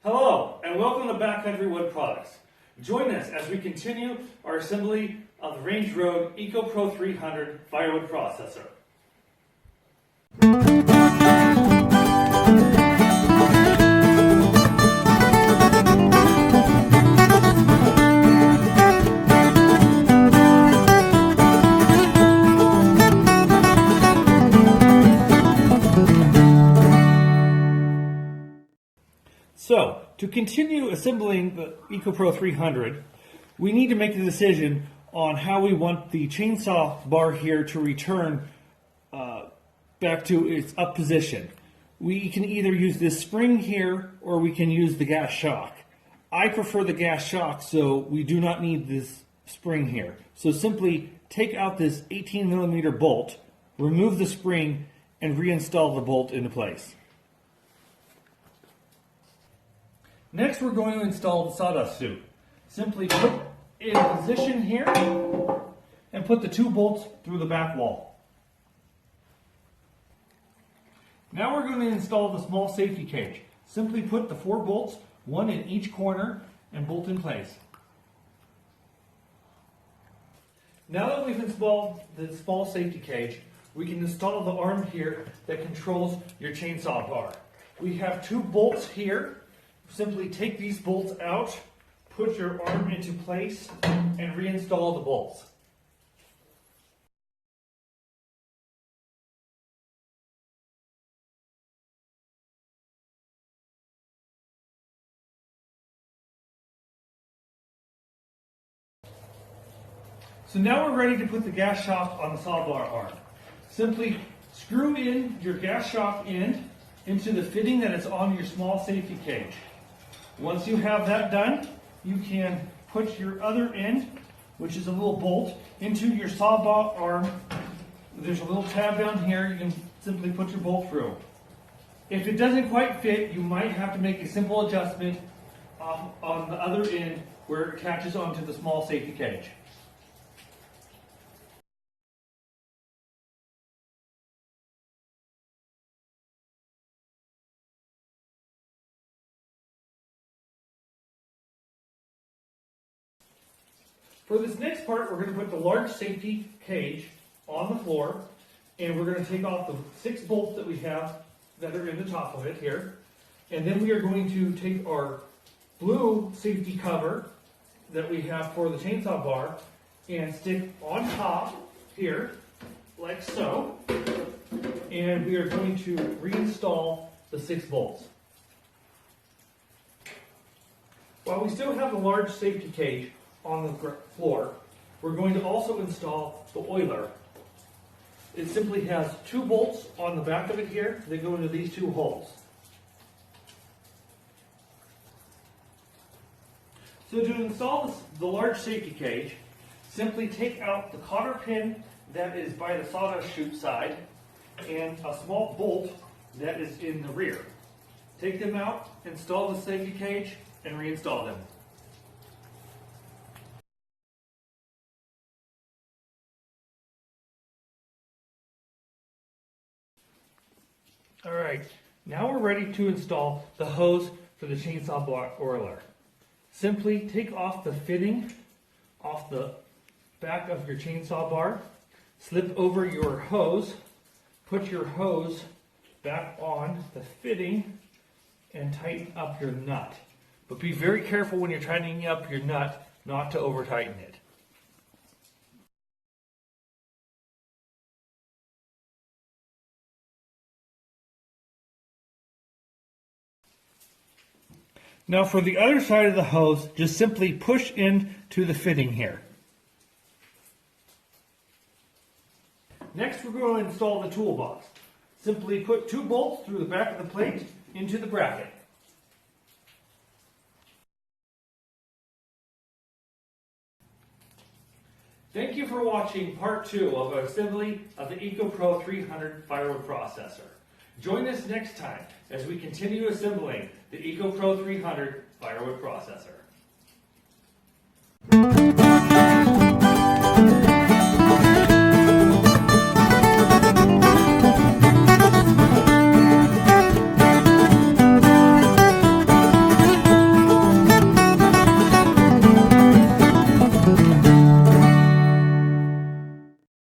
Hello, and welcome to Backcountry Wood Products. Join us as we continue our assembly of the Range Road EcoPro 300 Firewood Processor. So, to continue assembling the EcoPro 300, we need to make a decision on how we want the chainsaw bar here to return back to its up position. We can either use this spring here or we can use the gas shock. I prefer the gas shock, so we do not need this spring here. So simply take out this 18mm bolt, remove the spring, and reinstall the bolt into place. Next, we're going to install the sawdust suit. Simply put it in position here and put the two bolts through the back wall. Now we're going to install the small safety cage. Simply put the 4 bolts, one in each corner, and bolt in place. Now that we've installed the small safety cage, we can install the arm here that controls your chainsaw bar. We have 2 bolts here. Simply take these bolts out, put your arm into place, and reinstall the bolts. So now we're ready to put the gas shock on the saw bar arm. Simply screw in your gas shock end into the fitting that is on your small safety cage. Once you have that done, you can put your other end, which is a little bolt, into your saw bar arm. There's a little tab down here, you can simply put your bolt through. If it doesn't quite fit, you might have to make a simple adjustment on the other end where it attaches onto the small safety cage. For this next part, we're going to put the large safety cage on the floor, and we're going to take off the 6 bolts that we have that are in the top of it here. And then we are going to take our blue safety cover that we have for the chainsaw bar and stick on top here, like so. And we are going to reinstall the 6 bolts. While we still have the large safety cage on the floor, we're going to also install the oiler. It simply has 2 bolts on the back of it here that go into these 2 holes. So to install the large safety cage, simply take out the cotter pin that is by the sawdust chute side and a small bolt that is in the rear. Take them out, install the safety cage, and reinstall them. Alright, now we're ready to install the hose for the chainsaw bar oiler. Simply take off the fitting off the back of your chainsaw bar, slip over your hose, put your hose back on the fitting, and tighten up your nut. But be very careful when you're tightening up your nut not to over tighten it. Now for the other side of the hose, just simply push into the fitting here. Next we're going to install the toolbox. Simply put 2 bolts through the back of the plate into the bracket. Thank you for watching part 2 of our assembly of the EcoPro 300 Firewood Processor. Join us next time as we continue assembling the EcoPro 300 Firewood Processor.